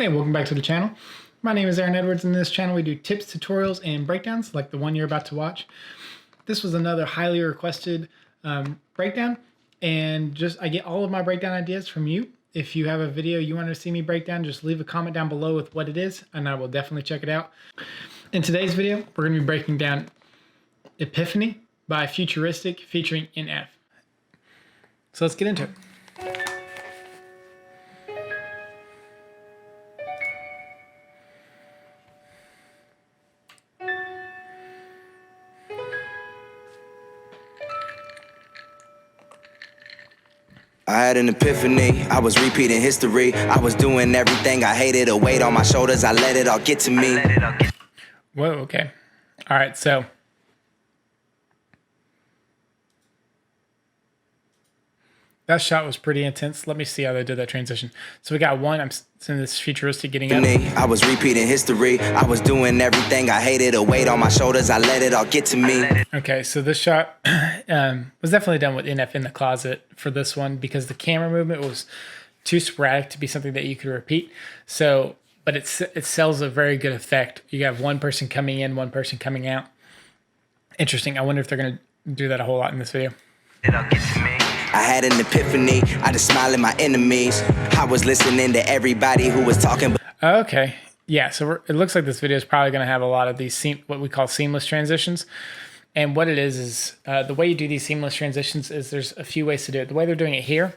Hey, welcome back to the channel. My name is Aaron Edwards. In this channel we do tips, tutorials, and breakdowns like the one you're about to watch. This was another highly requested breakdown, and I get all of my breakdown ideas from you. If you have a video you want to see me break down, just leave a comment down below with what it is, and I will definitely check it out. In today's video, we're going to be breaking down Epiphany by Futuristic featuring NF. So let's get into it. I had an epiphany, I was repeating history. I was doing everything I hated, a weight on my shoulders, I let it all get to me. Whoa, okay. All right, so that shot was pretty intense. Let me see how they did that transition. So we got one, I'm seeing this Futuristic getting up. I was repeating history, I was doing everything I hated, a weight on my shoulders, I let it all get to me. Okay, so this shot was definitely done with NF in the closet for this one because the camera movement was too sporadic to be something that you could repeat. So, but it sells a very good effect. You have one person coming in, one person coming out. Interesting. I wonder if they're going to do that a whole lot in this video. It all get to me. I had an epiphany, I just smiled at my enemies. I was listening to everybody who was talking. Okay, yeah, so it looks like this video is probably going to have a lot of these, what we call seamless transitions. And what it is the way you do these seamless transitions is there's a few ways to do it. The way they're doing it here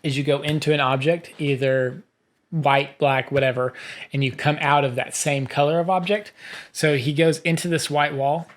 is you go into an object, either white, black, whatever, and you come out of that same color of object. So he goes into this white wall,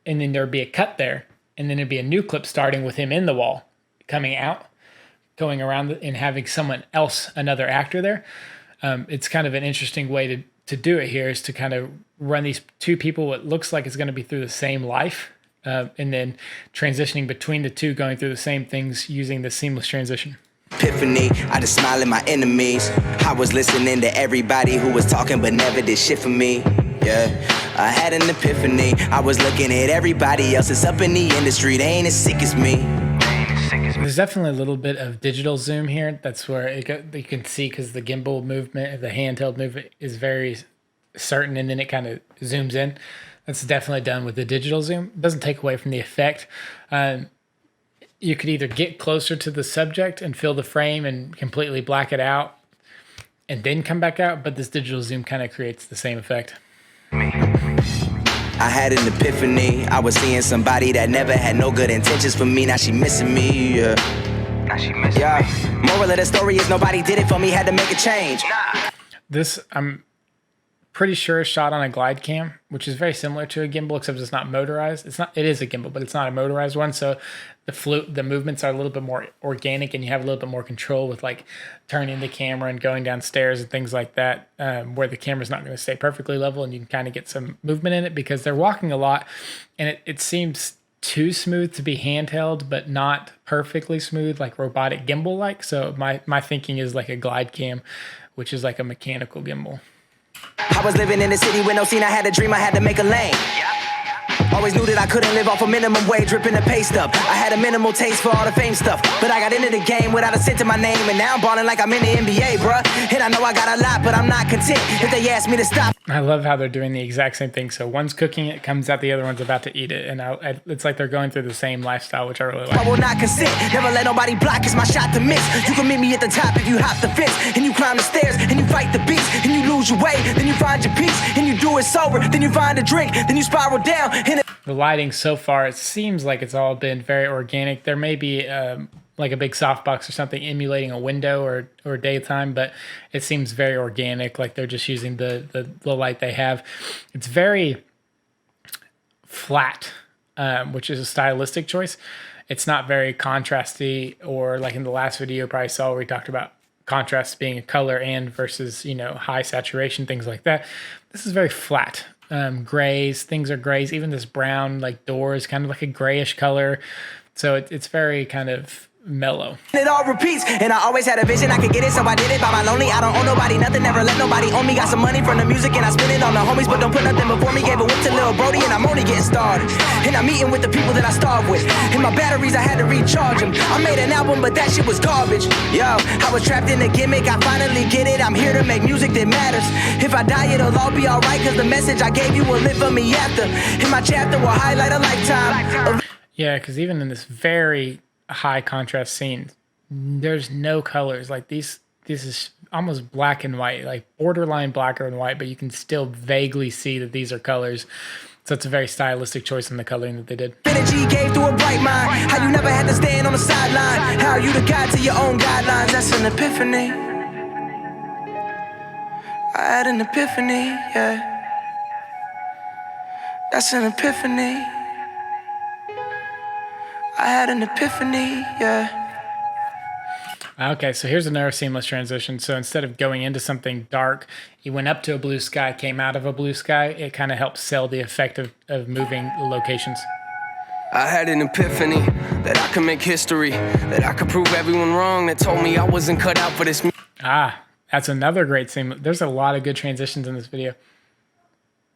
and then there'd be a cut there, and then there'd be a new clip starting with him in the wall, coming out, going around and having someone else, another actor there. It's kind of an interesting way to do it here, is to kind of run these two people, what looks like it's going to be through the same life, and then transitioning between the two, going through the same things using the seamless transition. Epiphany, I just smiled at my enemies. I was listening to everybody who was talking but never did shit for me. Yeah, I had an epiphany. I was looking at everybody else that's up in the industry. They ain't as sick as me. There's definitely a little bit of digital zoom here. That's where you can see, because the gimbal movement, the handheld movement is very certain, and then it kind of zooms in. That's definitely done with the digital zoom. It doesn't take away from the effect. You could either get closer to the subject and fill the frame and completely black it out and then come back out, but this digital zoom kind of creates the same effect. I had an epiphany. I was seeing somebody that never had no good intentions for me. Now she missing me. Now she missing me. Moral of the story is nobody did it for me. Had to make a change. This, I'm pretty sure, is shot on a glide cam, which is very similar to a gimbal, except it's not motorized. It is a gimbal, but it's not a motorized one. So the movements are a little bit more organic, and you have a little bit more control with like turning the camera and going downstairs and things like that, where the camera's not going to stay perfectly level, and you can kind of get some movement in it because they're walking a lot, and it seems too smooth to be handheld, but not perfectly smooth, like robotic gimbal like. So my thinking is like a glide cam, which is like a mechanical gimbal. I was living in the city with no scene. I had a dream, I had to make a lane. Always knew that I couldn't live off a minimum wage, ripping the pay stub. I had a minimal taste for all the fame stuff, but I got into the game without a cent to my name, and now I'm balling like I'm in the NBA, bruh. And I know I got a lot, but I'm not content if they ask me to stop. I love how they're doing the exact same thing. So one's cooking it, comes out, the other one's about to eat it, and it's like they're going through the same lifestyle, which I really like. I will not consent, never let nobody block, it's my shot to miss. You can meet me at the top if you hop the fence, and you climb the stairs, and you fight the beast, and you lose your way, then you find your peace, and you do it sober, then you find a drink, then you spiral down. The lighting so far, it seems like it's all been very organic. There may be like a big softbox or something emulating a window or daytime, but it seems very organic, like they're just using the light they have. It's very flat, which is a stylistic choice. It's not very contrasty, or like in the last video you probably saw where we talked about contrast being a color and versus, high saturation, things like that. This is very flat. Grays, things are grays. Even this brown like door is kind of like a grayish color. So it's very kind of mellow. It all repeats, and I always had a vision I could get it, so I did it by my lonely. I don't owe nobody nothing, never let nobody own me. Got some money from the music and I spend it on the homies, but don't put nothing before me. Gave a whip to Lil Brody and I'm only getting started. And I'm eating with the people that I starve with. And my batteries, I had to recharge them. I made an album, but that shit was garbage. Yo, I was trapped in a gimmick, I finally get it. I'm here to make music that matters. If I die, it'll all be alright, cause the message I gave you will live for me after. And my chapter will highlight a lifetime. Yeah, because even in this very high contrast scene, there's no colors. Like this is almost black and white, like borderline black and white, but you can still vaguely see that these are colors. So it's a very stylistic choice in the coloring that they did. Energy gave to a bright mind. How you never had to stand on the sideline. How you the guide to your own guidelines. That's an epiphany. I had an epiphany, yeah. That's an epiphany. I had an epiphany, yeah. Okay, so here's another seamless transition. So instead of going into something dark, you went up to a blue sky, came out of a blue sky. It kind of helps sell the effect of moving locations. I had an epiphany that I could make history, that I could prove everyone wrong that told me I wasn't cut out for this. That's another great seamless. There's a lot of good transitions in this video.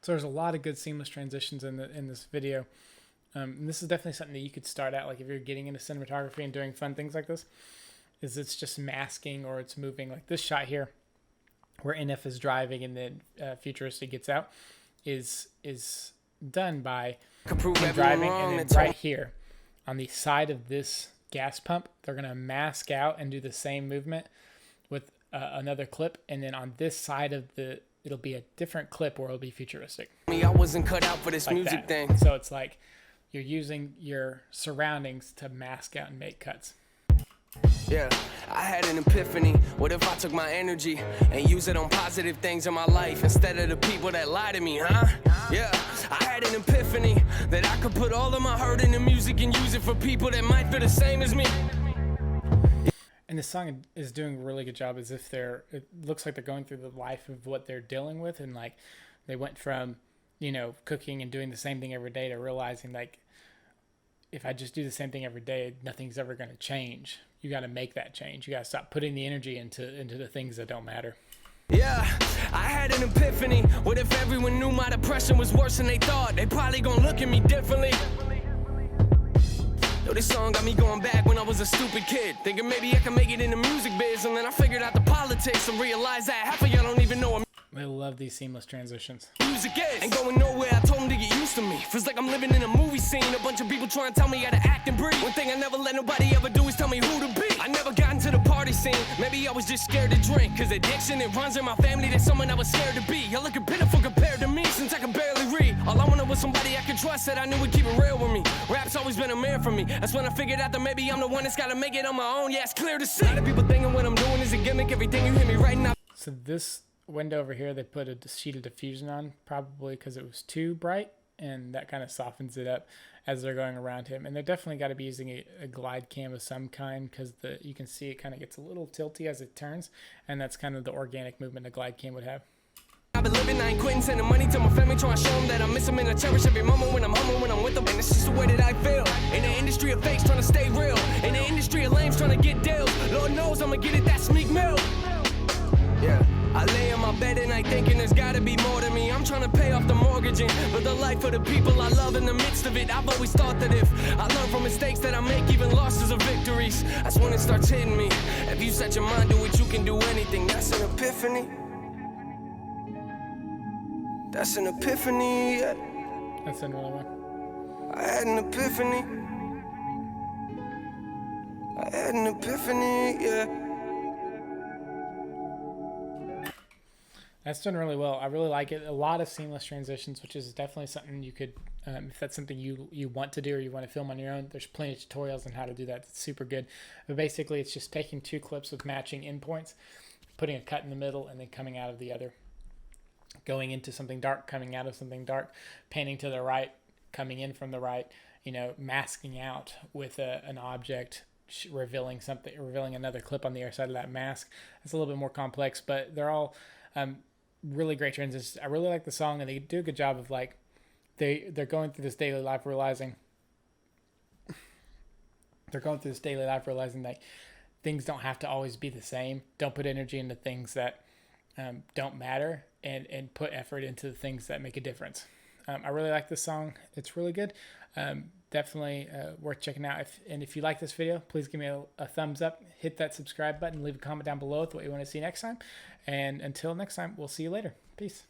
So there's a lot of good seamless transitions in this video. And this is definitely something that you could start out, like if you're getting into cinematography and doing fun things like this, is it's just masking or it's moving. Like this shot here, where NF is driving and then Futuristic gets out, is done by him driving, and then right here on the side of this gas pump, they're gonna mask out and do the same movement with another clip, and then on this side of it'll be a different clip where it'll be Futuristic. I wasn't cut out for this like music that. thing. So it's like you're using your surroundings to mask out and make cuts. Yeah, I had an epiphany. What if I took my energy and use it on positive things in my life instead of the people that lie to me, huh? Yeah, I had an epiphany that I could put all of my hurt into music and use it for people that might feel the same as me. And this song is doing a really good job, as if it looks like they're going through the life of what they're dealing with, and like they went from, cooking and doing the same thing every day to realizing like, if I just do the same thing every day, nothing's ever going to change. You got to make that change. You got to stop putting the energy into the things that don't matter. Yeah, I had an epiphany. What if everyone knew my depression was worse than they thought? They probably gonna look at me differently. Yo, this song got me going back when I was a stupid kid, thinking maybe I can make it in the music biz, and then I figured out the politics and realized that half of y'all don't even know I love these seamless transitions. music is. Ain't going nowhere, I told them to get used to me. Feels like I'm living in a movie scene. A bunch of people trying to tell me how to act and breathe. One thing I never let nobody ever do is tell me who to be. I never got into the party scene. Maybe I was just scared to drink, cause addiction, it runs in my family. That's someone I was scared to be. Y'all looking pitiful compared to me, since I can barely read. All I wanted was somebody I could trust, that I knew would keep it real with me. Rap's always been a mirror for me. That's when I figured out that maybe I'm the one that's gotta make it on my own. Yeah, it's clear to see. A lot of people thinking what I'm doing is a gimmick. Everything you hear me right now. So this window over here, they put a sheet of diffusion on, probably because it was too bright, and that kind of softens it up as they're going around him. And they're definitely got to be using a glide cam of some kind, because you can see it kind of gets a little tilty as it turns, and that's kind of the organic movement a glide cam would have. I've been living, I ain't quitting, sending money to my family, trying to show them that I miss them and I cherish every moment when I'm home and when I'm with them. And it's just the way that I feel. In the industry of fakes, trying to stay real. In the industry of lames, trying to get deals. Lord knows I'ma get it, that's Meek Mill. Yeah, I lay in my bed at night thinking there's gotta be more to me. I'm trying to pay off the mortgage and but the life of the people I love in the midst of it. I've always thought that if I learn from mistakes that I make, even losses are victories. That's when it starts hitting me. If you set your mind to it, you can do anything. That's an epiphany. That's an epiphany, yeah. That's another one. I had an epiphany. I had an epiphany, yeah. That's done really well. I really like it. A lot of seamless transitions, which is definitely something you could, if that's something you want to do or you want to film on your own, there's plenty of tutorials on how to do that. It's super good. But basically, it's just taking two clips with matching endpoints, putting a cut in the middle, and then coming out of the other. Going into something dark, coming out of something dark, panning to the right, coming in from the right, masking out with an object, revealing something, revealing another clip on the other side of that mask. It's a little bit more complex, but they're all really great transitions. I really like the song, and they do a good job of they're going through this daily life, realizing they're going through this daily life, realizing that things don't have to always be the same. Don't put energy into things that don't matter, and put effort into the things that make a difference. I really like this song. It's really good. Definitely worth checking out. If you like this video, please give me a thumbs up, hit that subscribe button, leave a comment down below with what you want to see next time. And until next time, we'll see you later. Peace.